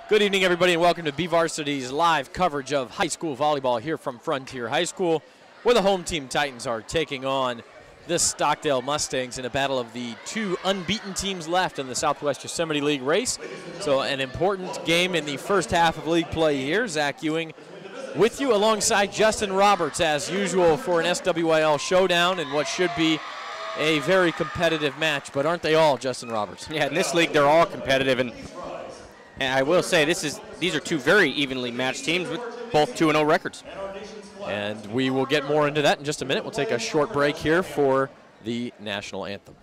Good evening, everybody, and welcome to BVarsity's live coverage of high school volleyball here from Frontier High School, where the home team Titans are taking on the Stockdale Mustangs in a battle of the two unbeaten teams left in the Southwest Yosemite League race. So an important game in the first half of league play here. Zach Ewing with you alongside Justin Roberts, as usual, for an SWIL showdown and what should be a very competitive match. But aren't they all, Justin Roberts? Yeah, in this league, they're all competitive. And I will say these are two very evenly matched teams with both 2-0 records. And we will get more into that in just a minute. We'll take a short break here for the national anthem.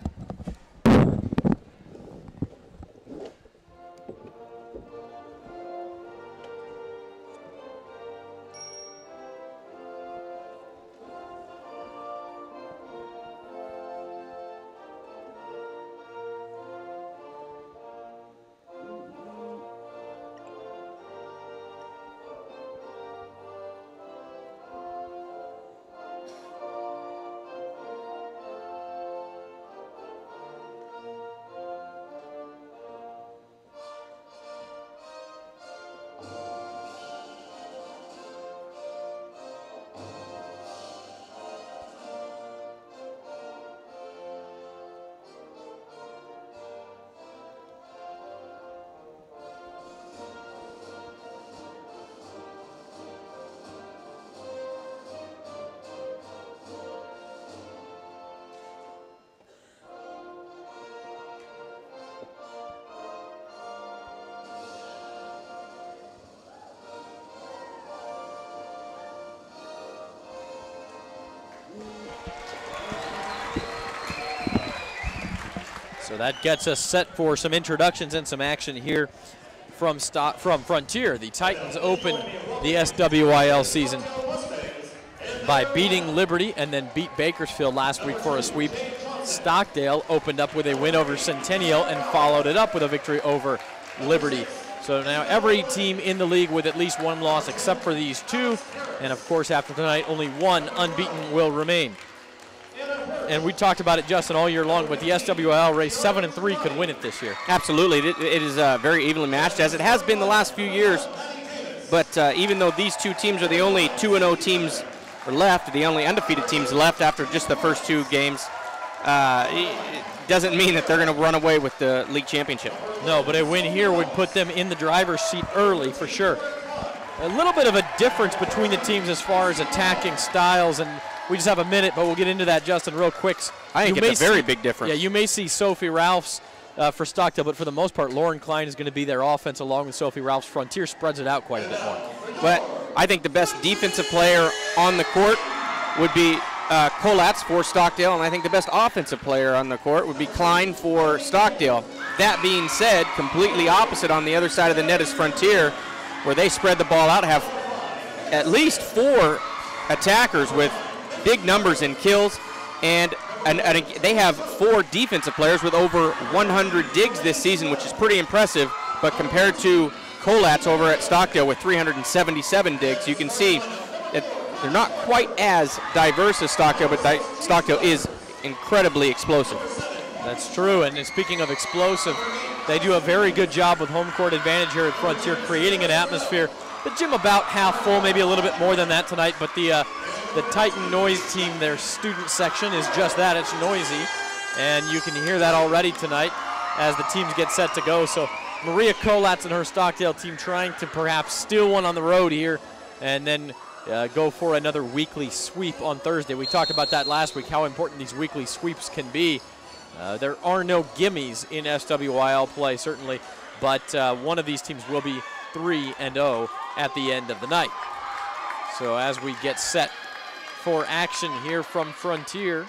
So that gets us set for some introductions and some action here from Frontier. The Titans opened the SWIL season by beating Liberty and then beat Bakersfield last week for a sweep. Stockdale opened up with a win over Centennial and followed it up with a victory over Liberty. So now every team in the league with at least one loss except for these two. And of course, after tonight, only one unbeaten will remain. And we talked about it, Justin, all year long, but the SWIL race, 7-3 could win it this year. Absolutely. It is very evenly matched, as it has been the last few years. But even though these two teams are the only 2-0 teams left, the only undefeated teams left after just the first two games, it doesn't mean that they're going to run away with the league championship. No, but a win here would put them in the driver's seat early for sure. A little bit of a difference between the teams as far as attacking styles, and we just have a minute, but we'll get into that, Justin, real quick. I think it's a very big difference. Yeah, you may see Sophie Ralphs for Stockdale, but for the most part, Lauren Klein is going to be their offense along with Sophie Ralphs. Frontier spreads it out quite a bit more. But I think the best defensive player on the court would be Kolatz for Stockdale, and I think the best offensive player on the court would be Klein for Stockdale. That being said, completely opposite on the other side of the net is Frontier, where they spread the ball out, have at least 4 attackers with big numbers in kills, and they have 4 defensive players with over 100 digs this season, which is pretty impressive. But compared to Kolatz over at Stockdale with 377 digs, you can see that they're not quite as diverse as Stockdale, but Stockdale is incredibly explosive. That's true, and speaking of explosive, they do a very good job with home court advantage here at Frontier, creating an atmosphere. The gym about half full, maybe a little bit more than that tonight, but the Titan Noise team, their student section, is just that. It's noisy, and you can hear that already tonight as the teams get set to go. So Maria Kolatz and her Stockdale team trying to perhaps steal one on the road here and then go for another weekly sweep on Thursday. We talked about that last week, how important these weekly sweeps can be. There are no gimmies in SWIL play, certainly, but one of these teams will be 3-0 at the end of the night. So as we get set for action here from Frontier,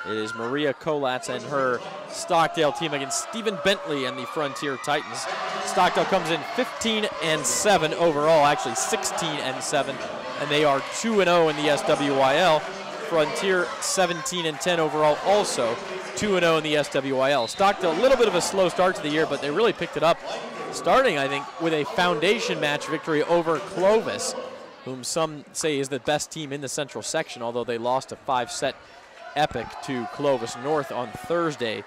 it is Maria Kolatz and her Stockdale team against Stephen Bentley and the Frontier Titans. Stockdale comes in 15-7 overall, actually 16-7, and they are 2-0 in the SWIL. Frontier 17-10 overall, also 2-0 in the SWIL. Stockdale, a little bit of a slow start to the year, but they really picked it up, starting, I think, with a foundation match victory over Clovis, whom some say is the best team in the Central section, although they lost a 5-set epic to Clovis North on Thursday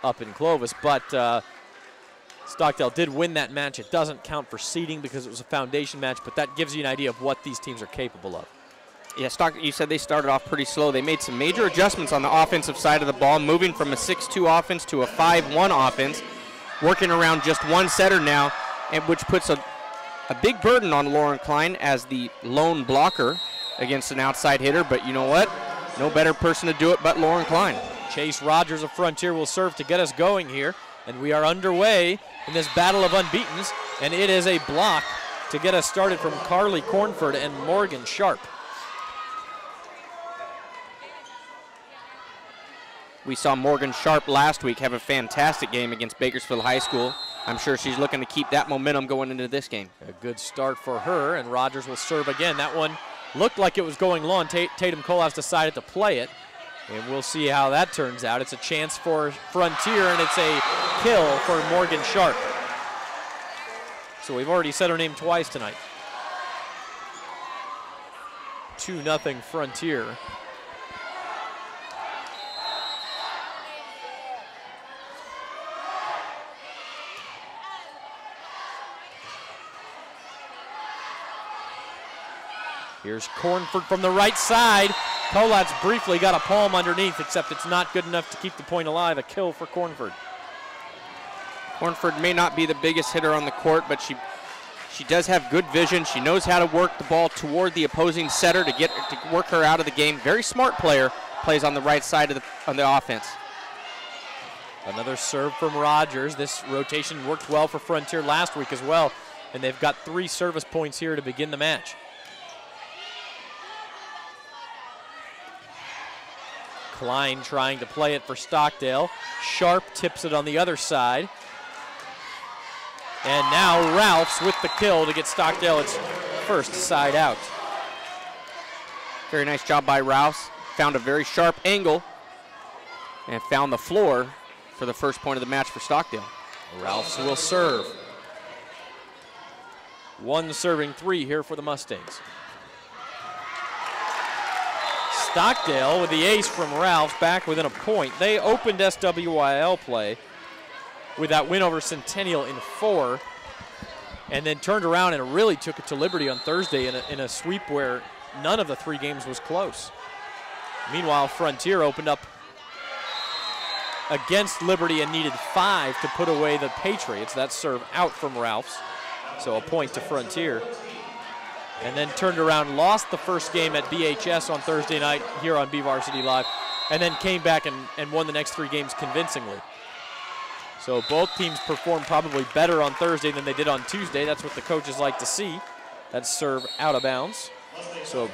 up in Clovis. But Stockdale did win that match. It doesn't count for seeding because it was a foundation match, but that gives you an idea of what these teams are capable of. Yeah, you said they started off pretty slow. They made some major adjustments on the offensive side of the ball, moving from a 6-2 offense to a 5-1 offense, working around just one setter now, and which puts a big burden on Lauren Klein as the lone blocker against an outside hitter. But you know what? No better person to do it but Lauren Klein. Chase Rogers of Frontier will serve to get us going here, and we are underway in this battle of unbeatens, and it is a block to get us started from Carly Cornford and Morgan Sharp. We saw Morgan Sharp last week have a fantastic game against Bakersfield High School. I'm sure she's looking to keep that momentum going into this game. A good start for her, and Rogers will serve again. That one looked like it was going long. Tatum Kolas decided to play it, and we'll see how that turns out. It's a chance for Frontier, and it's a kill for Morgan Sharp. So we've already said her name twice tonight. 2-0 Frontier. Here's Cornford from the right side. Kolatz briefly got a palm underneath, except it's not good enough to keep the point alive. A kill for Cornford. Cornford may not be the biggest hitter on the court, but she does have good vision. She knows how to work the ball toward the opposing setter to work her out of the game. Very smart player, plays on the right side of the offense. Another serve from Rogers. This rotation worked well for Frontier last week as well, and they've got 3 service points here to begin the match. Klein trying to play it for Stockdale. Sharp tips it on the other side. And now Ralphs with the kill to get Stockdale its first side out. Very nice job by Ralphs. Found a very sharp angle and found the floor for the first point of the match for Stockdale. Ralphs will serve. 1 serving 3 here for the Mustangs. Stockdale with the ace from Ralphs back within a point. They opened SWYL play with that win over Centennial in 4, and then turned around and really took it to Liberty on Thursday in a sweep where none of the 3 games was close. Meanwhile, Frontier opened up against Liberty and needed 5 to put away the Patriots. That serve out from Ralphs, so a point to Frontier. And then turned around, lost the first game at BHS on Thursday night here on BVarsity Live, and then came back and won the next 3 games convincingly. So both teams performed probably better on Thursday than they did on Tuesday. That's what the coaches like to see. That serve out of bounds. So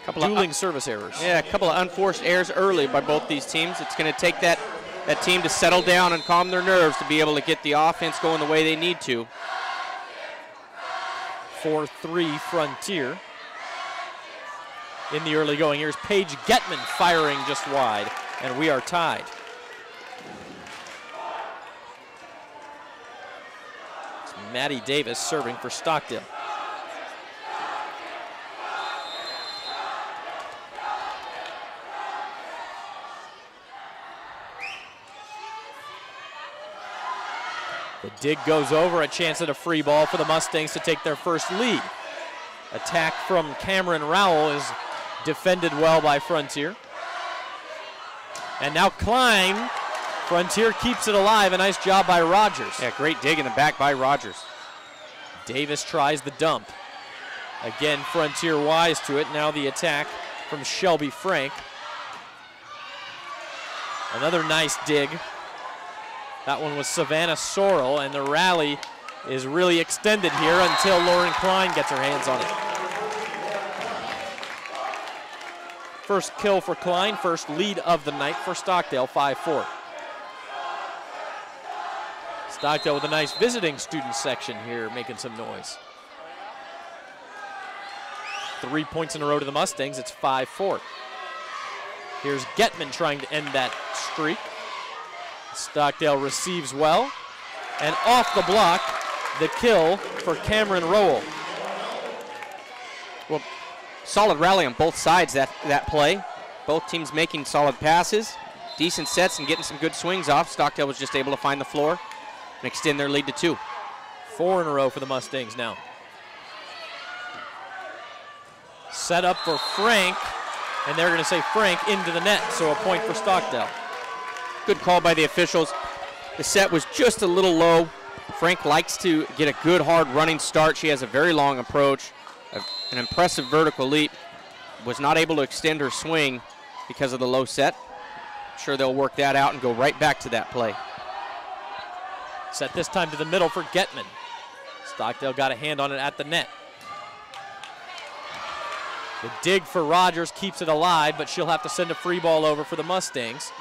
couple dueling service errors. Yeah, a couple of unforced errors early by both these teams. It's going to take that team to settle down and calm their nerves to be able to get the offense going the way they need to. 4-3 Frontier in the early going. Here's Paige Getman firing just wide, and we are tied. It's Maddie Davis serving for Stockdale. The dig goes over, a chance at a free ball for the Mustangs to take their first lead. Attack from Cameron Rowell is defended well by Frontier. And now Klein, Frontier keeps it alive. A nice job by Rogers. Yeah, great dig in the back by Rogers. Davis tries the dump. Again, Frontier wise to it. Now the attack from Shelby Frank. Another nice dig. That one was Savannah Sorrell, and the rally is really extended here until Lauren Klein gets her hands on it. First kill for Klein, first lead of the night for Stockdale, 5-4. Stockdale with a nice visiting student section here, making some noise. 3 points in a row to the Mustangs, it's 5-4. Here's Getman trying to end that streak. Stockdale receives well, and off the block, the kill for Cameron Rowell. Well, solid rally on both sides that play. Both teams making solid passes, decent sets, and getting some good swings off. Stockdale was just able to find the floor. and extend their lead to 2. 4 in a row for the Mustangs now. Set up for Frank, and they're going to say Frank into the net, so a point for Stockdale. Good call by the officials. The set was just a little low. Frank likes to get a good, hard running start. She has a very long approach, an impressive vertical leap. Was not able to extend her swing because of the low set. I'm sure they'll work that out and go right back to that play. Set this time to the middle for Getman. Stockdale got a hand on it at the net. The dig for Rogers keeps it alive, but she'll have to send a free ball over for the Mustangs.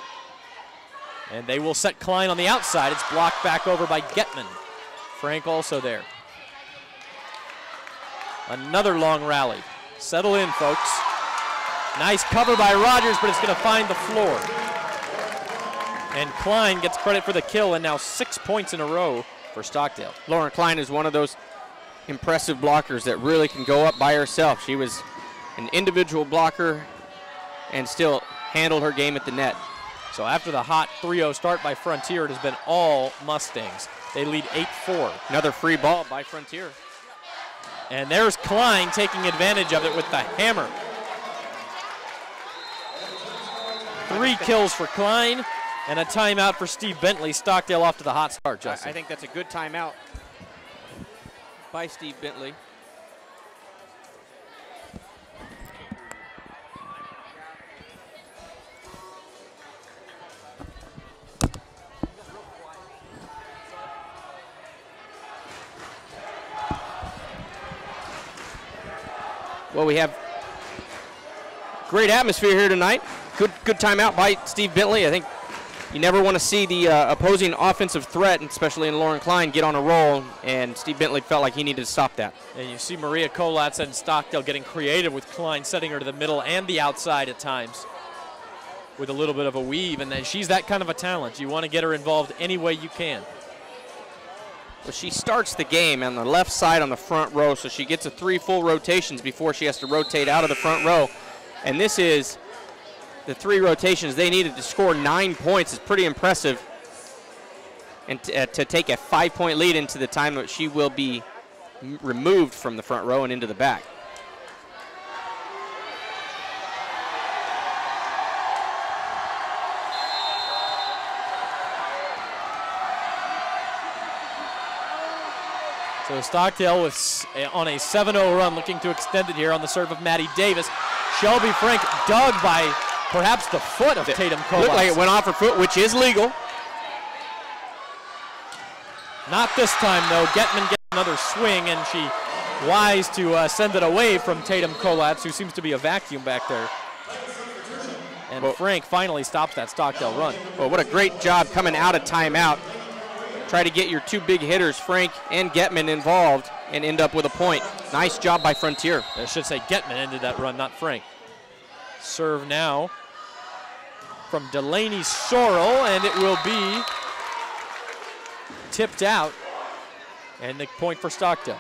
And they will set Klein on the outside. It's blocked back over by Getman. Frank also there. Another long rally. Settle in, folks. Nice cover by Rogers, but it's going to find the floor. And Klein gets credit for the kill, and now 6 points in a row for Stockdale. Lauren Klein is one of those impressive blockers that really can go up by herself. She was an individual blocker and still handled her game at the net. So after the hot 3-0 start by Frontier, it has been all Mustangs. They lead 8-4. Another free ball by Frontier. And there's Klein taking advantage of it with the hammer. 3 kills for Klein and a timeout for Steve Bentley. Stockdale off to the hot start, Justin. I think that's a good timeout by Steve Bentley. Well, we have great atmosphere here tonight. Good timeout by Steve Bentley. I think you never want to see the opposing offensive threat, especially in Lauren Klein, get on a roll, and Steve Bentley felt like he needed to stop that. And you see Maria Kolatz and Stockdale getting creative with Klein, setting her to the middle and the outside at times with a little bit of a weave, and then she's that kind of a talent. You want to get her involved any way you can. Well, she starts the game on the left side on the front row, so she gets 3 full rotations before she has to rotate out of the front row. And this is the 3 rotations they needed to score 9 points. Is pretty impressive. And to take a 5-point lead into the time that she will be removed from the front row and into the back. So Stockdale was on a 7-0 run, looking to extend it here on the serve of Maddie Davis. Shelby Frank dug by perhaps the foot of Tatum Kolatz. Looked like it went off her foot, which is legal. Not this time, though. Getman gets another swing, and she wise to send it away from Tatum Kolatz, who seems to be a vacuum back there. And Frank finally stops that Stockdale run. Well, what a great job coming out of timeout. Try to get your 2 big hitters, Frank and Getman, involved and end up with a point. Nice job by Frontier. I should say Getman ended that run, not Frank. Serve now from Delaney Sorrell, and it will be tipped out, and the point for Stockdale.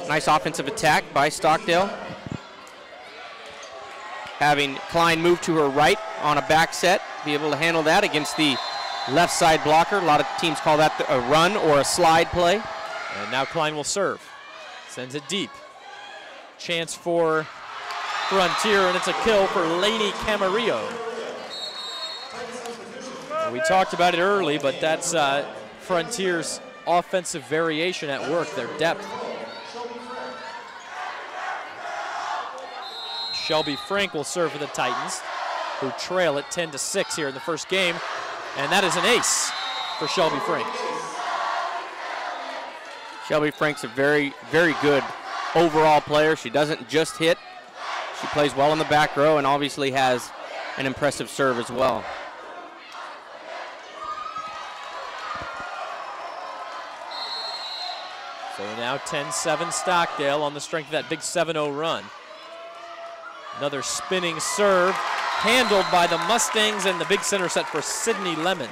Nice offensive attack by Stockdale. Having Klein move to her right on a back set, be able to handle that against the left side blocker. A lot of teams call that a run or a slide play. And now Klein will serve. Sends it deep. Chance for Frontier, and it's a kill for Lainey Camarillo. We talked about it early, but that's Frontier's offensive variation at work, their depth. Shelby Frank will serve for the Titans, who trail at 10-6 here in the first game. And that is an ace for Shelby Frank. Shelby Frank's a very, very good overall player. She doesn't just hit. She plays well in the back row and obviously has an impressive serve as well. So now 10-7 Stockdale on the strength of that big 7-0 run. Another spinning serve. Handled by the Mustangs, and the big center set for Sydney Lemon.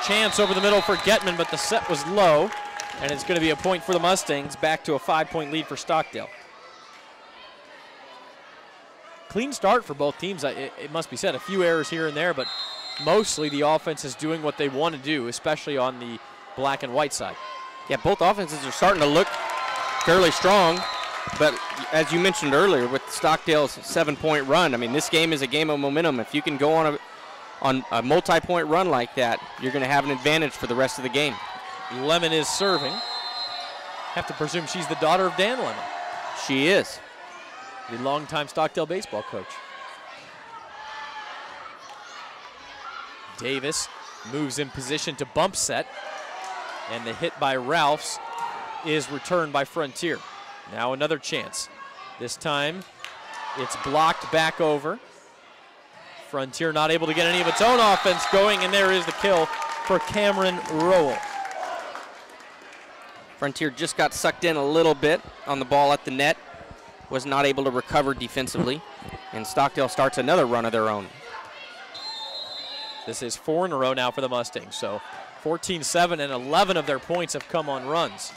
chance over the middle for Getman, but the set was low, and it's going to be a point for the Mustangs, back to a 5-point lead for Stockdale. Clean start for both teams, it must be said. A few errors here and there, but mostly the offense is doing what they want to do, especially on the black and white side. Yeah, both offenses are starting to look fairly strong, but as you mentioned earlier, with Stockdale's 7-point run, I mean, this game is a game of momentum. If you can go on a multi-point run like that, you're going to have an advantage for the rest of the game. Lemon is serving. Have to presume she's the daughter of Dan Lemon. She is. The longtime Stockdale baseball coach. Davis moves in position to bump set, and the hit by Ralphs is returned by Frontier. Now another chance. This time it's blocked back over. Frontier not able to get any of its own offense going, and there is the kill for Cameron Rowell. Frontier just got sucked in a little bit on the ball at the net, was not able to recover defensively, and Stockdale starts another run of their own. This is 4 in a row now for the Mustangs, so 14-7, and 11 of their points have come on runs.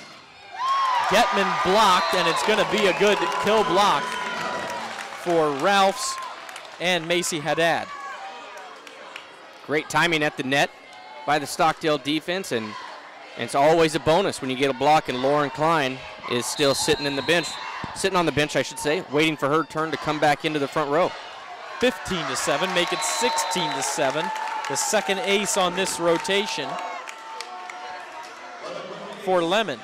Getman blocked, and it's going to be a good kill block for Ralphs and Macy Haddad. Great timing at the net by the Stockdale defense, and it's always a bonus when you get a block, and Lauren Klein is still sitting on the bench, I should say, waiting for her turn to come back into the front row. 15-7, make it 16-7. The second ace on this rotation for Lemon.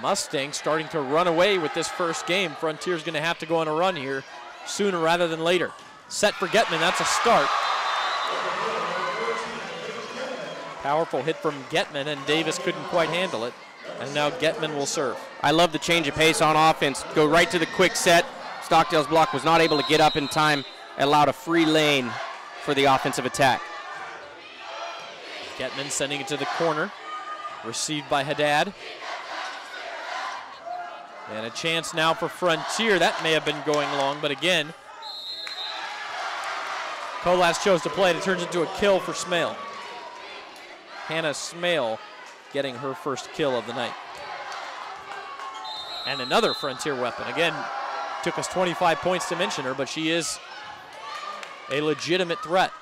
Mustangs starting to run away with this first game. Frontier's going to have to go on a run here sooner rather than later. Set for Getman, that's a start. Powerful hit from Getman, and Davis couldn't quite handle it. And now Getman will serve. I love the change of pace on offense. Go right to the quick set. Stockdale's block was not able to get up in time, allowed a free lane for the offensive attack. Getman sending it to the corner. Received by Haddad. And a chance now for Frontier. That may have been going long, but again, Colas chose to play it. It turns into a kill for Smale. Hannah Smale getting her first kill of the night. And another Frontier weapon. Again, took us 25 points to mention her, but she is a legitimate threat.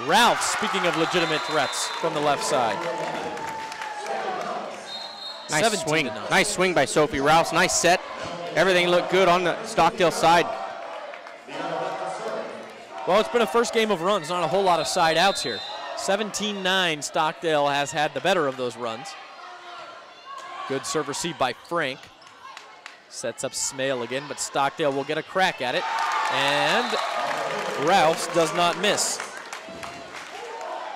Ralph, speaking of legitimate threats, from the left side. Nice swing. Nice swing by Sophie Rouse. Nice set. Everything looked good on the Stockdale side. Well, it's been a first game of runs, not a whole lot of side outs here. 17-9, Stockdale has had the better of those runs. Good serve receive by Frank. Sets up Smale again, but Stockdale will get a crack at it. And Rouse does not miss.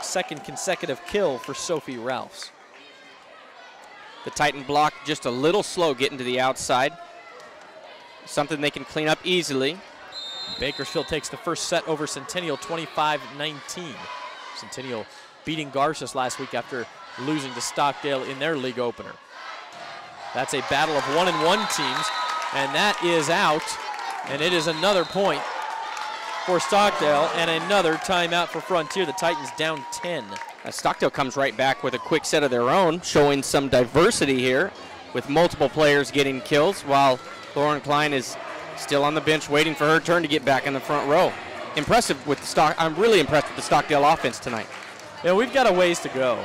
Second consecutive kill for Sophie Rouse. The Titan block just a little slow getting to the outside. Something they can clean up easily. Bakersfield takes the first set over Centennial 25-19. Centennial beating Garces last week after losing to Stockdale in their league opener. That's a battle of 1-1 teams, and that is out, and it is another point for Stockdale and another timeout for Frontier. The Titans down 10. Stockdale comes right back with a quick set of their own, showing some diversity here with multiple players getting kills, while Lauren Klein is still on the bench waiting for her turn to get back in the front row. Impressive with the I'm really impressed with the Stockdale offense tonight. Yeah, we've got a ways to go.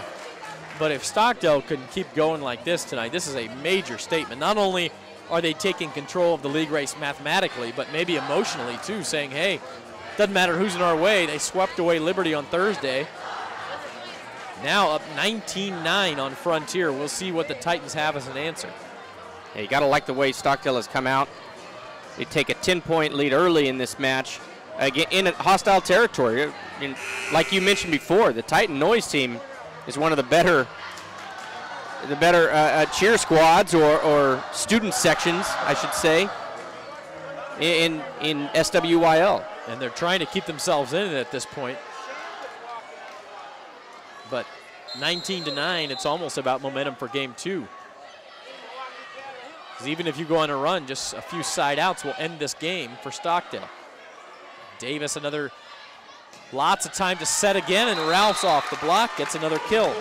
But if Stockdale can keep going like this tonight, this is a major statement. Not only are they taking control of the league race mathematically, but maybe emotionally too, saying, hey, doesn't matter who's in our way. They swept away Liberty on Thursday. Now up 19-9 on Frontier. We'll see what the Titans have as an answer. Yeah, you got to like the way Stockdale has come out. They take a 10-point lead early in this match. Again, in a hostile territory. Like you mentioned before, the Titan Noise team is one of the better cheer squads or student sections, I should say, in SWYL. And they're trying to keep themselves in it at this point. But 19-9, it's almost about momentum for game two. Because even if you go on a run, just a few side outs will end this game for Stockdale. Davis, lots of time to set again, and Ralph's off the block, gets another kill.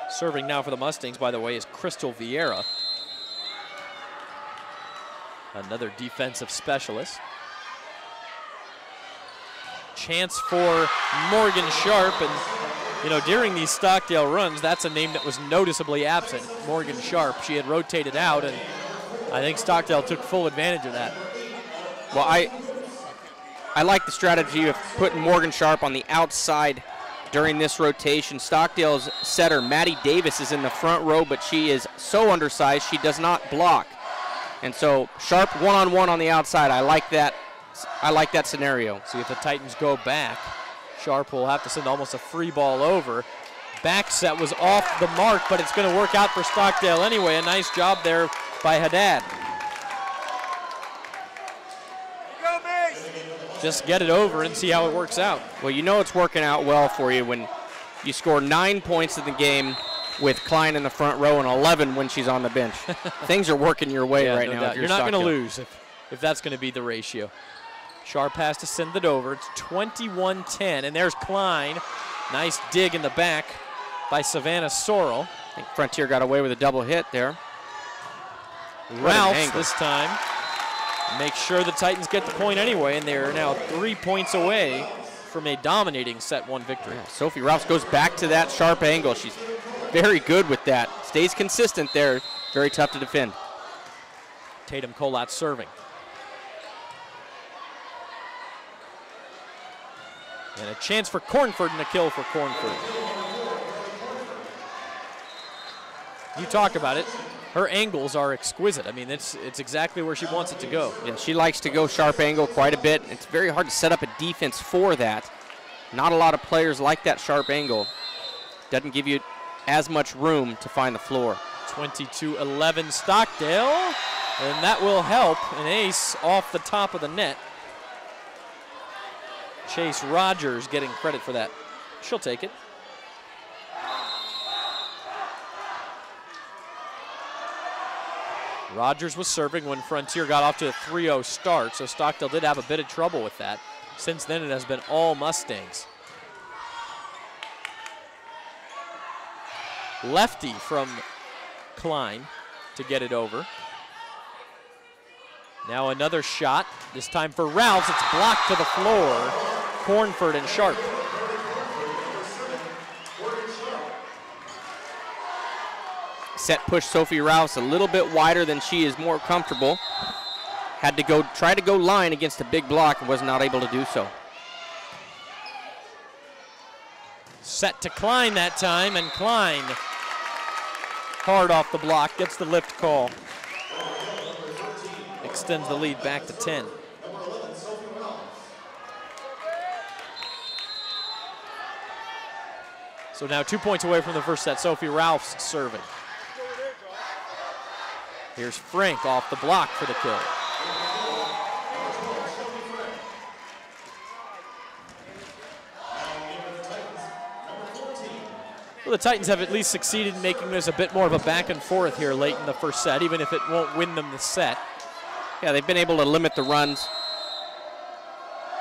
Serving now for the Mustangs, by the way, is Crystal Vieira, another defensive specialist. Chance for Morgan Sharp, and during these Stockdale runs, that's a name that was noticeably absent. Morgan Sharp, she had rotated out, and I think Stockdale took full advantage of that. Well, I like the strategy of putting Morgan Sharp on the outside during this rotation. Stockdale's setter, Maddie Davis, is in the front row, but she is so undersized, she does not block. And so Sharp one-on-one on the outside. I like that scenario. See if the Titans go back. Sharp will have to send almost a free ball over. Back set was off the mark, but it's going to work out for Stockdale anyway. A nice job there by Haddad. Just get it over and see how it works out. Well, you know it's working out well for you when you score 9 points in the game with Klein in the front row and 11 when she's on the bench. Things are working your way right now. You're not going to lose if that's going to be the ratio. Sharp has to send it over. It's 21-10, and there's Klein. Nice dig in the back by Savannah Sorrell. I think Frontier got away with a double hit there. Ralphs this time. Make sure the Titans get the point anyway, and they're now 3 points away from a dominating set 1 victory. Yeah, Sophie Ralphs goes back to that sharp angle. She's very good with that. Stays consistent there. Very tough to defend. Tatum Colat serving. And a chance for Cornford and a kill for Cornford. You talk about it. Her angles are exquisite. I mean, it's exactly where she wants it to go. Yeah, she likes to go sharp angle quite a bit. It's very hard to set up a defense for that. Not a lot of players like that sharp angle. Doesn't give you as much room to find the floor. 22-11 Stockdale, and that will help. An ace off the top of the net. Chase Rogers getting credit for that. She'll take it. Rogers was serving when Frontier got off to a 3-0 start, so Stockdale did have a bit of trouble with that. Since then, it has been all Mustangs. Lefty from Klein to get it over. Now another shot, this time for Ralphs. It's blocked to the floor. Cornford and Sharp. Set push Sophie Ralphs a little bit wider than she is more comfortable. Had to try to go line against a big block and was not able to do so. Set to Klein that time, and Klein hard off the block, gets the lift call. Extends the lead back to 10. So now 2 points away from the first set. Sophie Ralphs serving. Here's Frank off the block for the kill. Well, the Titans have at least succeeded in making this a bit more of a back and forth here late in the first set, even if it won't win them the set. Yeah, they've been able to limit the runs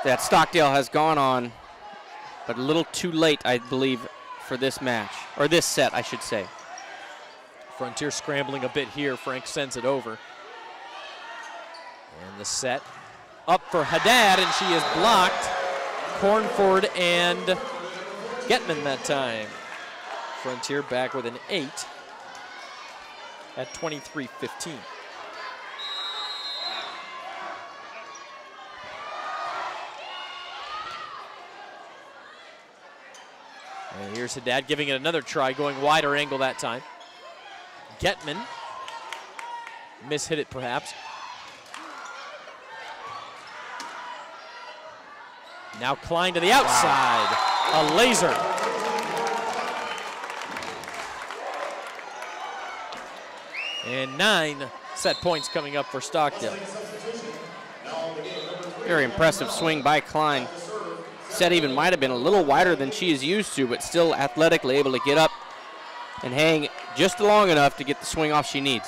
that Stockdale has gone on, but a little too late, I believe, for this match, or this set, I should say. Frontier scrambling a bit here. Frank sends it over. And the set up for Haddad, and she is blocked. Cornford and Getman that time. Frontier back with an 8 at 23-15. And here's Haddad giving it another try, going wider angle that time. Getman, mishit it perhaps. Now Klein to the outside, a laser. And 9 set points coming up for Stockdale. Very impressive swing by Klein. set even might have been a little wider than she is used to, but still athletically able to get up and hang just long enough to get the swing off she needs.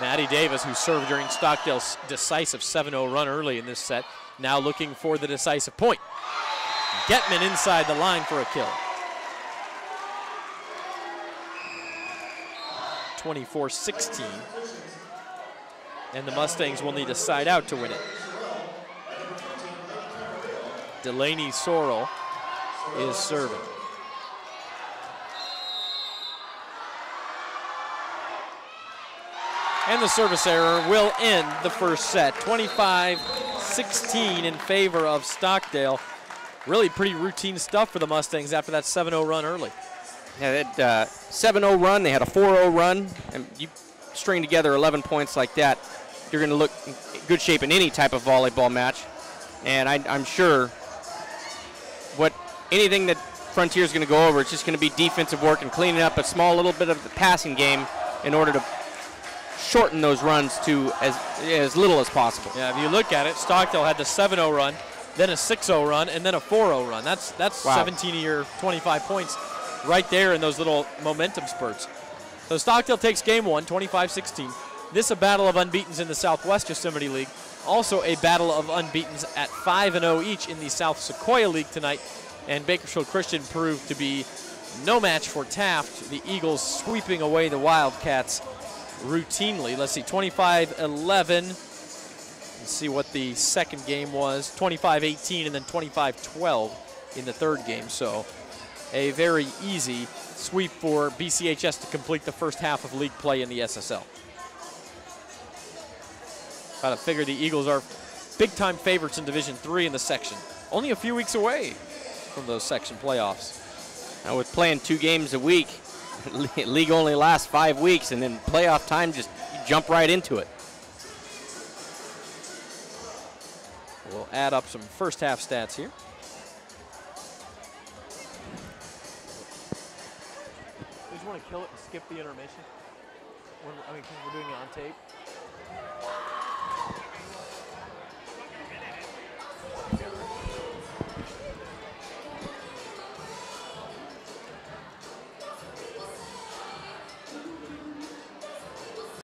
Maddie Davis, who served during Stockdale's decisive 7-0 run early in this set, now looking for the decisive point. Getman inside the line for a kill. 24-16. And the Mustangs will need a side out to win it. Delaney Sorrell is serving. And the service error will end the first set. 25-16 in favor of Stockdale. Really pretty routine stuff for the Mustangs after that 7-0 run early. Yeah, that 7-0 run, they had a 4-0 run, and you string together 11 points like that, you're going to look in good shape in any type of volleyball match. And I'm sure anything that Frontier's going to go over, it's just going to be defensive work and cleaning up a small little bit of the passing game in order to shorten those runs to as little as possible. Yeah, if you look at it, Stockdale had the 7-0 run, then a 6-0 run, and then a 4-0 run. That's wow. 17 of your 25 points right there in those little momentum spurts. So Stockdale takes game one, 25-16. This a battle of unbeatens in the Southwest Yosemite League. Also a battle of unbeatens at 5-0 each in the South Sequoia League tonight. And Bakersfield Christian proved to be no match for Taft. The Eagles sweeping away the Wildcats routinely. Let's see, 25-11. Let's see what the second game was. 25-18 and then 25-12 in the third game. So a very easy sweep for BCHS to complete the first half of league play in the SSL. Gotta figure the Eagles are big-time favorites in Division III in the section. Only a few weeks away from those section playoffs. Now with playing 2 games a week, league only lasts 5 weeks, and then playoff time, just jump right into it. We'll add up some first half stats here. You just want to kill it and skip the intermission? I mean, we're doing it on tape.